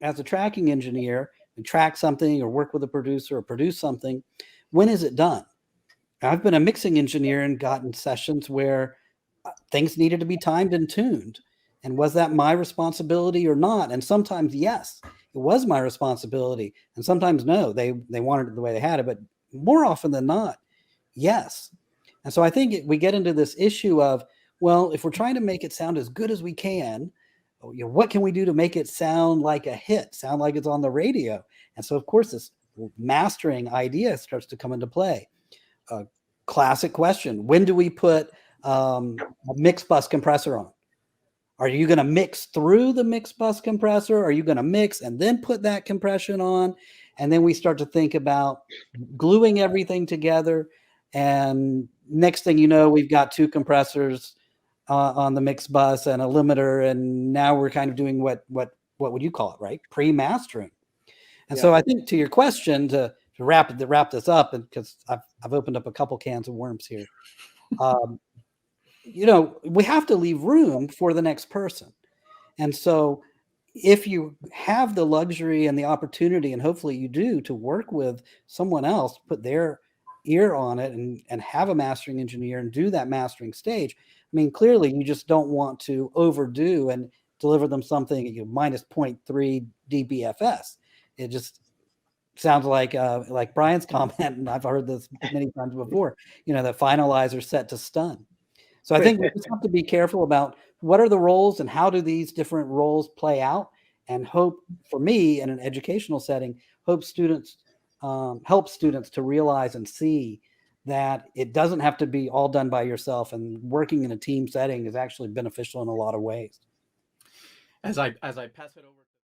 as a tracking engineer and track something or work with a producer or produce something, when is it done? I've been a mixing engineer and gotten sessions where things needed to be timed and tuned. And was that my responsibility or not? And sometimes, yes, it was my responsibility. And sometimes, no, they wanted it the way they had it. But more often than not, yes. And so I think we get into this issue of, well, if we're trying to make it sound as good as we can, what can we do to make it sound like a hit, sound like it's on the radio? And so, of course, this mastering idea starts to come into play. Classic question: when do we put a mix bus compressor on? Are you going to mix through the mix bus compressor? Are you going to mix and then put that compression on? And then we start to think about gluing everything together. And next thing you know, we've got two compressors on the mix bus and a limiter. And now we're kind of doing what would you call it, right? Pre-mastering. And so I think to your question, to wrap this up, and because I've opened up a couple cans of worms here, we have to leave room for the next person. And so if you have the luxury and the opportunity, and hopefully you do, to work with someone else, put their ear on it and have a mastering engineer and do that mastering stage, I mean, clearly you just don't want to overdo and deliver them something minus 0.3 dBFS. It just sounds like Brian's comment, and I've heard this many times before, the finalizer set to stun. So I think we just have to be careful about what are the roles and how do these different roles play out, and hope, for me in an educational setting, help students to realize and see that it doesn't have to be all done by yourself, and working in a team setting is actually beneficial in a lot of ways. As I pass it over